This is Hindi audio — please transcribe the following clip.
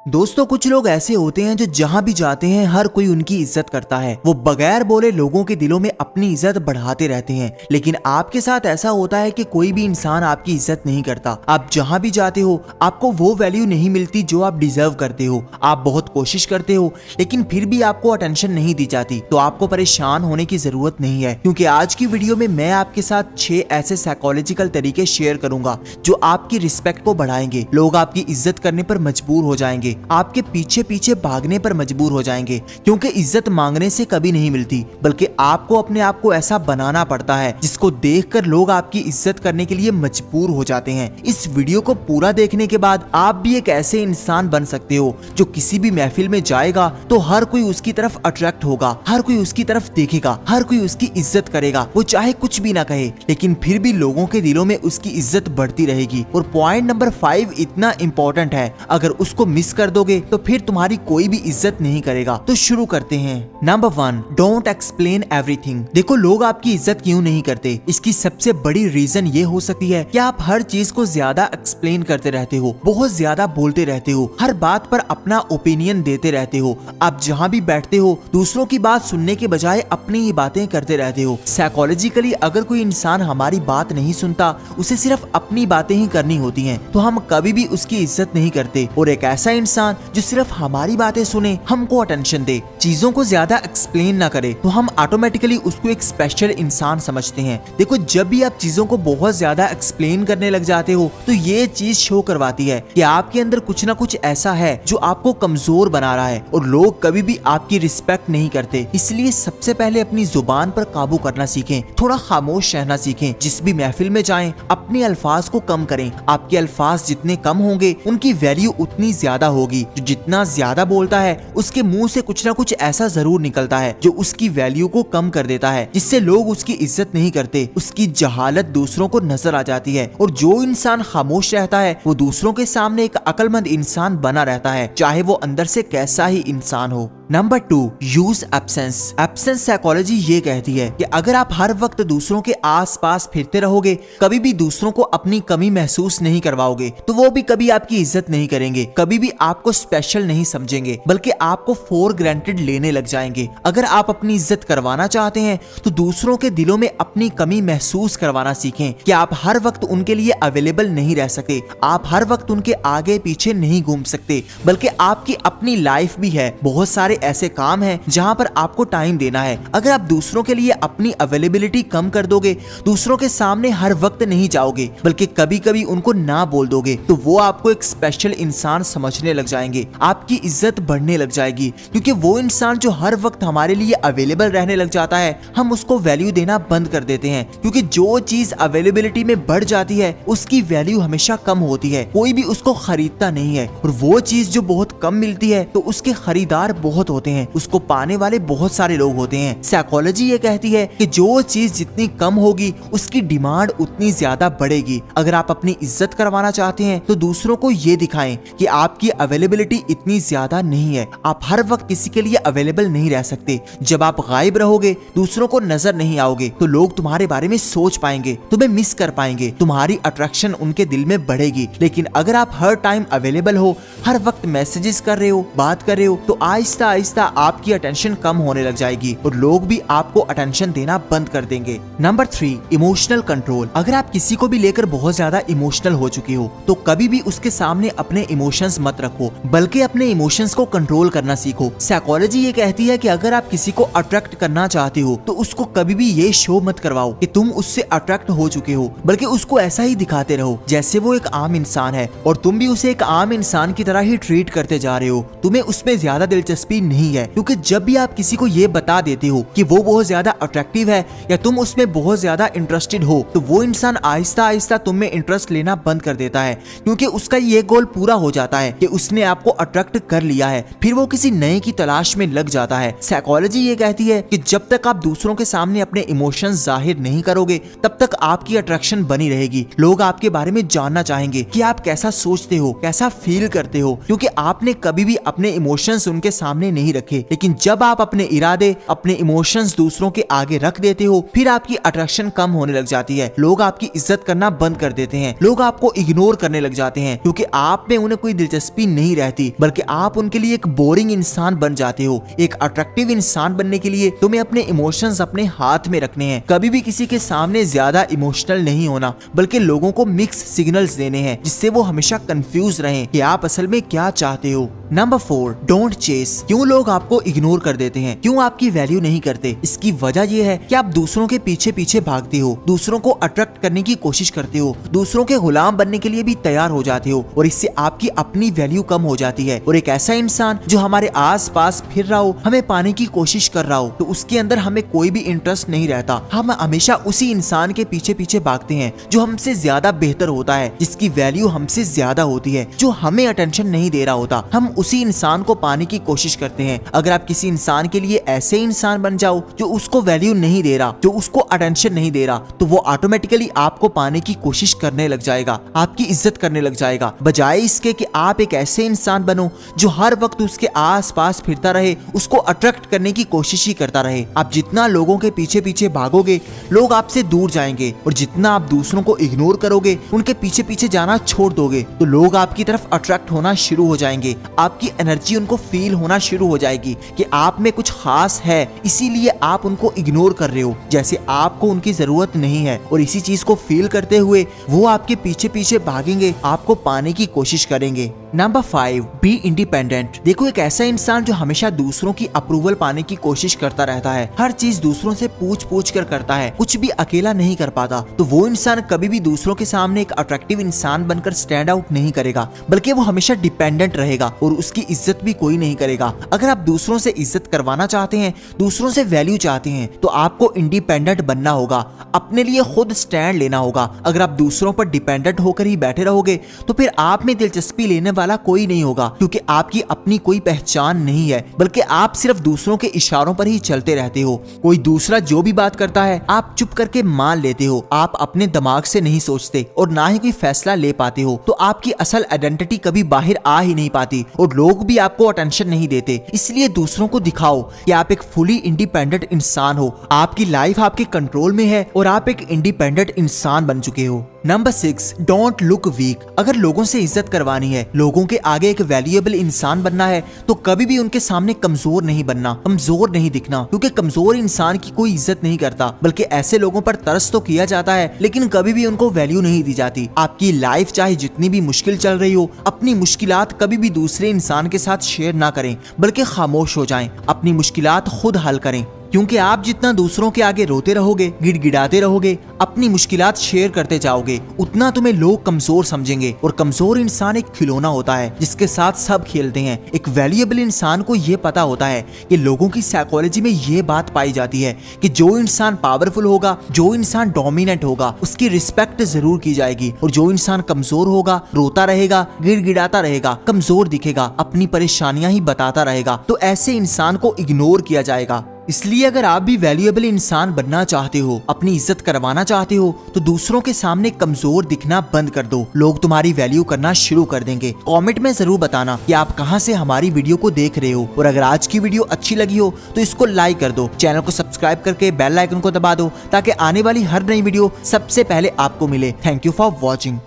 दोस्तों, कुछ लोग ऐसे होते हैं जो जहां भी जाते हैं हर कोई उनकी इज्जत करता है। वो बगैर बोले लोगों के दिलों में अपनी इज्जत बढ़ाते रहते हैं। लेकिन आपके साथ ऐसा होता है कि कोई भी इंसान आपकी इज्जत नहीं करता। आप जहां भी जाते हो आपको वो वैल्यू नहीं मिलती जो आप डिजर्व करते हो। आप बहुत कोशिश करते हो लेकिन फिर भी आपको अटेंशन नहीं दी जाती। तो आपको परेशान होने की जरूरत नहीं है, क्योंकि आज की वीडियो में मैं आपके साथ 6 ऐसे साइकोलॉजिकल तरीके शेयर करूंगा जो आपकी रिस्पेक्ट को बढ़ाएंगे। लोग आपकी इज्जत करने पर मजबूर हो जाएंगे, आपके पीछे पीछे भागने पर मजबूर हो जाएंगे, क्योंकि इज्जत मांगने से कभी नहीं मिलती, बल्कि आपको अपने आप को ऐसा बनाना पड़ता है जिसको देखकर लोग आपकी इज्जत करने के लिए मजबूर हो जाते हैं। इस वीडियो को पूरा देखने के बाद आप भी एक ऐसे इंसान बन सकते हो जो किसी भी महफिल में जाएगा तो हर कोई उसकी तरफ अट्रैक्ट होगा, हर कोई उसकी तरफ देखेगा, हर कोई उसकी इज्जत करेगा। वो चाहे कुछ भी ना कहे लेकिन फिर भी लोगों के दिलों में उसकी इज्जत बढ़ती रहेगी। और पॉइंट नंबर 5 इतना इंपॉर्टेंट है, अगर उसको मिस कर दोगे तो फिर तुम्हारी कोई भी इज्जत नहीं करेगा। तो शुरू करते हैं। Number 1, don't explain everything. देखो, लोग आपकी इज्जत क्यों नहीं करते, इसकी सबसे बड़ी रीजन ये हो सकती है कि आप हर चीज को ज्यादा एक्सप्लेन करते रहते हो, बहुत ज्यादा बोलते रहते हो, हर बात पर अपना ओपिनियन देते रहते हो। आप जहाँ भी बैठते हो दूसरों की बात सुनने के बजाय अपनी ही बातें करते रहते हो। साइकोलॉजिकली अगर कोई इंसान हमारी बात नहीं सुनता, उसे सिर्फ अपनी बातें ही करनी होती हैं, तो हम कभी भी उसकी इज्जत नहीं करते। और एक ऐसा इंसान जो सिर्फ हमारी बातें सुने, हमको अटेंशन दे, चीजों को ज्यादा एक्सप्लेन ना करे, तो हम ऑटोमेटिकली उसको एक स्पेशल इंसान समझते हैं। देखो, जब भी आप चीजों को बहुत ज्यादा एक्सप्लेन करने लग जाते हो तो ये चीज शो करवाती है कि आपके अंदर कुछ ना कुछ ऐसा है जो आपको कमजोर बना रहा है, और लोग कभी भी आपकी रिस्पेक्ट नहीं करते। इसलिए सबसे पहले अपनी जुबान पर काबू करना सीखें, थोड़ा खामोश रहना सीखें। जिस भी महफिल में जाएं अपने अल्फाज को कम करें। आपके अल्फाज जितने कम होंगे उनकी वैल्यू उतनी ज्यादा होगी। जो जितना ज्यादा बोलता है उसके मुंह से कुछ ना कुछ ऐसा जरूर निकलता है जो उसकी वैल्यू को कम कर देता है, जिससे लोग उसकी इज्जत नहीं करते। उसकी जहालत दूसरों को नजर आ जाती है। और जो इंसान खामोश रहता है वो दूसरों के सामने एक अक्लमंद इंसान बना रहता है, चाहे वो अंदर से कैसा ही इंसान हो। Number 2, use absence. Absence psychology ये कहती है कि अगर आप हर वक्त दूसरों के आसपास फिरते रहोगे, कभी भी दूसरों को अपनी कमी महसूस नहीं करवाओगे, तो वो भी कभी आपकी इज्जत नहीं करेंगे, कभी भी आपको स्पेशल नहीं समझेंगे, बल्कि आपको फॉर ग्रांटेड लेने लग जाएंगे। अगर आप अपनी इज्जत करवाना चाहते हैं तो दूसरों के दिलों में अपनी कमी महसूस करवाना सीखें कि आप हर वक्त उनके लिए अवेलेबल नहीं रह सकते, आप हर वक्त उनके आगे पीछे नहीं घूम सकते, बल्कि आपकी अपनी लाइफ भी है। बहुत सारे ऐसे काम हैं जहां पर आपको टाइम देना है। अगर आप दूसरों के लिए अपनी अवेलेबिलिटी कम कर दोगे, दूसरों के सामने हर वक्त नहीं जाओगे, बल्कि कभी कभी उनको ना बोल दोगे, तो वो आपको एक स्पेशल इंसान समझने लग जाएंगे। आपकी इज्जत बढ़ने लग जाएगी, क्योंकि वो इंसान जो हर वक्त हमारे लिए अवेलेबल रहने लग जाता है, हम उसको वैल्यू देना बंद कर देते हैं। क्योंकि जो चीज अवेलेबिलिटी में बढ़ जाती है उसकी वैल्यू हमेशा कम होती है, कोई भी उसको खरीदता नहीं है। और वो चीज जो बहुत कम मिलती है तो उसके खरीदार बहुत होते हैं, उसको पाने वाले बहुत सारे लोग होते हैं। साइकोलॉजी ये कहती है कि जो चीज जितनी कम होगी उसकी डिमांड उतनी ज्यादा बढ़ेगी। अगर आप अपनी इज्जत करवाना चाहते हैं तो दूसरों को ये दिखाएं कि आपकी अवेलेबिलिटी इतनी ज्यादा नहीं है, आप हर वक्त किसी के लिए अवेलेबल नहीं रह सकते। जब आप गायब रहोगे, दूसरों को नजर नहीं आओगे, तो लोग तुम्हारे बारे में सोच पाएंगे, तुम्हें मिस कर पाएंगे, तुम्हारी अट्रैक्शन उनके दिल में बढ़ेगी। लेकिन अगर आप हर टाइम अवेलेबल हो, हर वक्त मैसेजेस कर रहे हो, बात कर रहे हो, तो आहिस्ता आहिस्ता आपकी अटेंशन कम होने लग जाएगी और लोग भी आपको अटेंशन देना बंद कर देंगे। Number 3, emotional control. अगर आप किसी को भी लेकर बहुत ज्यादा इमोशनल हो चुके हो तो कभी भी उसके सामने अपने इमोशंस मत रखो, बल्कि अपने इमोशंस को कंट्रोल करना सीखो। साइकोलॉजी ये कहती है कि अगर आप किसी को अट्रैक्ट करना चाहते हो तो उसको कभी भी ये शो मत करवाओ कि तुम उससे अट्रैक्ट हो चुके हो, बल्कि उसको ऐसा ही दिखाते रहो जैसे वो एक आम इंसान है और तुम भी उसे एक आम इंसान की तरह ही ट्रीट करते जा रहे हो। तुम्हें उसमें ज्यादा दिलचस्पी नहीं है, क्योंकि जब भी आप किसी को ये बता देते हो कि वो बहुत ज्यादा अट्रैक्टिव है या तुम उसमें बहुत ज्यादा इंटरेस्टेड हो, तो वो इंसान आहिस्ता आहिस्ता तुम में इंटरेस्ट लेना बंद कर देता है, क्योंकि उसका ये गोल पूरा हो जाता है कि उसने आपको अट्रैक्ट कर लिया है। फिर वो किसी नए की तलाश में लग जाता है। साइकोलॉजी ये कहती है कि जब तक आप दूसरों के सामने अपने इमोशंस जाहिर नहीं करोगे, तब तक आपकी अट्रैक्शन बनी रहेगी। लोग आपके बारे में जानना चाहेंगे कि आप कैसा सोचते हो, कैसा फील करते हो, क्योंकि आपने कभी भी अपने इमोशंस उनके सामने नहीं रखे, लेकिन जब आप अपने इरादे, अपने इमोशंस दूसरों के आगे रख देते हो, फिर आपकी अट्रैक्शन कम होने लग जाती है। लोग आपकी इज्जत करना बंद कर देते हैं, लोग आपको इग्नोर करने लग जाते हैं, क्योंकि आप में उन्हें कोई दिलचस्पी नहीं रहती, बल्कि आप उनके लिए एक बोरिंग इंसान बन जाते हो। एक अट्रैक्टिव इंसान बनने के लिए तुम्हें अपने इमोशंस अपने हाथ में रखने हैं। कभी भी किसी के सामने ज्यादा इमोशनल नहीं होना, बल्कि लोगों को मिक्स सिग्नल्स देने हैं, जिससे वो हमेशा कंफ्यूज रहें कि आप असल में क्या चाहते हो। Number 4, don't chase. क्यों लोग आपको इग्नोर कर देते हैं, क्यों आपकी वैल्यू नहीं करते? इसकी वजह यह है कि आप दूसरों के पीछे पीछे भागते हो, दूसरों को अट्रैक्ट करने की कोशिश करते हो, दूसरों के गुलाम बनने के लिए भी तैयार हो जाते हो, और इससे आपकी अपनी वैल्यू कम हो जाती है। और एक ऐसा इंसान जो हमारे आस पास फिर रहा हो, हमें पाने की कोशिश कर रहा हो, तो उसके अंदर हमें कोई भी इंटरेस्ट नहीं रहता। हम हमेशा उसी इंसान के पीछे पीछे भागते हैं जो हमसे ज्यादा बेहतर होता है, जिसकी वैल्यू हमसे ज्यादा होती है, जो हमें अटेंशन नहीं दे रहा होता। हम उसी इंसान को पाने की कोशिश करते हैं। अगर आप किसी इंसान के लिए ऐसे इंसान बन जाओ जो उसको वैल्यू नहीं दे रहा, जो उसको अटेंशन नहीं दे रहा, तो वो ऑटोमेटिकली आपको पाने की कोशिश करने लग जाएगा, आपकी इज्जत करने लग जाएगा, बजाय इसके कि आप एक ऐसे इंसान बनो जो हर वक्त उसके आस पास फिरता रहे, उसको अट्रैक्ट करने की कोशिश ही करता रहे। आप जितना लोगों के पीछे पीछे भागोगे, लोग आपसे दूर जाएंगे, और जितना आप दूसरों को इग्नोर करोगे, उनके पीछे पीछे जाना छोड़ दोगे, तो लोग आपकी तरफ अट्रैक्ट होना शुरू हो जाएंगे। आपकी एनर्जी उनको फील होना शुरू हो जाएगी कि आप में कुछ खास है, इसीलिए आप उनको इग्नोर कर रहे हो, जैसे आपको उनकी जरूरत नहीं है। और इसी चीज को फील करते हुए वो आपके पीछे पीछे भागेंगे, आपको पाने की कोशिश करेंगे। Number 5, be independent. देखो, एक ऐसा इंसान जो हमेशा दूसरों की अप्रूवल पाने की कोशिश करता रहता है, हर चीज दूसरों से पूछ पूछ कर करता है, कुछ भी अकेला नहीं कर पाता, तो वो इंसान कभी भी दूसरों के सामने एक अट्रैक्टिव इंसान बनकर स्टैंड आउट नहीं करेगा, बल्कि वो हमेशा डिपेंडेंट रहेगा और उसकी इज्जत भी कोई नहीं करेगा। अगर आप दूसरों से इज्जत करवाना चाहते हैं, दूसरों से वैल्यू चाहते हैं, तो आपको इंडिपेंडेंट बनना होगा, अपने लिए खुद स्टैंड लेना होगा। अगर आप दूसरों पर डिपेंडेंट होकर ही बैठे रहोगे, तो फिर आप में दिलचस्पी लेने वाला कोई नहीं होगा, क्योंकि आपकी अपनी कोई पहचान नहीं है, बल्कि आप सिर्फ दूसरों के इशारों पर ही चलते रहते हो। कोई दूसरा जो भी बात करता है, आप चुप करके मान लेते हो। आप अपने दिमाग से नहीं सोचते और ना ही कोई फैसला ले पाते हो, तो आपकी असल आइडेंटिटी कभी बाहर आ ही नहीं पाती, और लोग भी आपको अटेंशन नहीं देते। इसलिए दूसरों को दिखाओ कि आप एक फुली इंडिपेंडेंट इंसान हो, आपकी लाइफ आपके कंट्रोल में है और आप एक इंडिपेंडेंट इंसान बन चुके हो। Number 6, don't look weak. अगर लोगों से इज्जत करवानी है, लोगों के आगे एक वैल्यूएबल इंसान बनना है, तो कभी भी उनके सामने कमजोर नहीं बनना, कमजोर नहीं दिखना, क्योंकि कमजोर इंसान की कोई इज्जत नहीं करता, बल्कि ऐसे लोगों पर तरस तो किया जाता है, लेकिन कभी भी उनको वैल्यू नहीं दी जाती। आपकी लाइफ चाहे जितनी भी मुश्किल चल रही हो, अपनी मुश्किलात कभी भी दूसरे इंसान के साथ शेयर ना करें, बल्कि खामोश हो जाएं, अपनी मुश्किलात खुद हल करें, क्योंकि आप जितना दूसरों के आगे रोते रहोगे, गिड़गिड़ाते रहोगे, अपनी मुश्किलात शेयर करते जाओगे, उतना तुम्हें लोग कमजोर समझेंगे। और कमजोर इंसान एक खिलौना होता है जिसके साथ सब खेलते हैं। एक वैल्यूएबल इंसान को यह पता होता है कि लोगों की साइकोलॉजी में ये बात पाई जाती है कि जो इंसान पावरफुल होगा, जो इंसान डोमिनेंट होगा, उसकी रिस्पेक्ट जरूर की जाएगी, और जो इंसान कमजोर होगा, रोता रहेगा, गिड़गिड़ाता रहेगा, कमजोर दिखेगा, अपनी परेशानियां ही बताता रहेगा, तो ऐसे इंसान को इग्नोर किया जाएगा। इसलिए अगर आप भी वैल्यूएबल इंसान बनना चाहते हो, अपनी इज्जत करवाना चाहते हो, तो दूसरों के सामने कमजोर दिखना बंद कर दो। लोग तुम्हारी वैल्यू करना शुरू कर देंगे। कमेंट में जरूर बताना कि आप कहां से हमारी वीडियो को देख रहे हो, और अगर आज की वीडियो अच्छी लगी हो तो इसको लाइक कर दो, चैनल को सब्सक्राइब करके बेल आइकन को दबा दो, ताकि आने वाली हर नई वीडियो सबसे पहले आपको मिले। Thank you for watching.